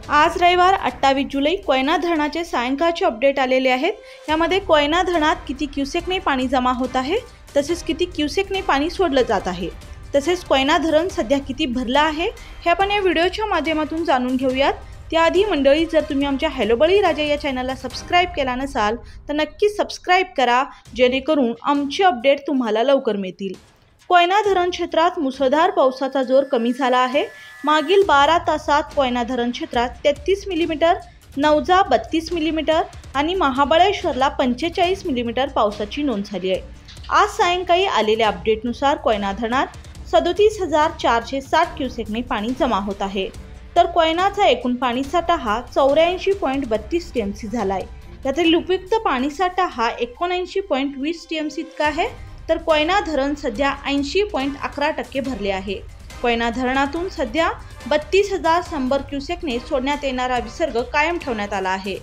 आज रविवार 28 जुलै कोयना धरणाचे सायंकाळचे अपडेट आलेले आहेत। यामध्ये कोयना धरणात किती क्युसेकने पाणी जमा होत आहे, तसेच किती क्युसेकने पाणी सोडलं जात आहे, तसेच कोयना धरण सध्या किती भरलं आहे हे आपण या व्हिडिओच्या माध्यमातून जाणून घेऊयात। त्याआधी मंडळी, जर तुम्ही आमच्या हॅलो बळीराजा या चॅनलला सबस्क्राइब केला नसाल तर नक्की सबस्क्राइब करा, जेणेकरून आमचे अपडेट तुम्हाला लवकर मिळतील। कोयना धरण क्षेत्रात मुसळधार पावसाचा जोर कमी झाला आहे। मागील 12 तासात कोयना धरण क्षेत्रात 33 मिलीमीटर, नवजा 32 मिलीमीटर आणि महाबळेश्वरला 45 मिलीमीटर पावसाची नोंद झाली आहे। आज सायंकाळी आलेल्या अपडेटनुसार कोयना धरणात 37,460 क्युसेकने पाणी जमा होत आहे, तर कोयनाचा एकूण पाणीसाठा हा 84.32 टीएमसी झाला आहे। यातील उपयुक्त पाणीसाठा हा 79.20 टीएमसी इतका आहे, तर कोयना धरण सध्या 80.11% भरले आहे। कोयना धरणातून सध्या 32,100 क्युसेकने सोडण्यात येणारा विसर्ग कायम ठेवण्यात आला आहे।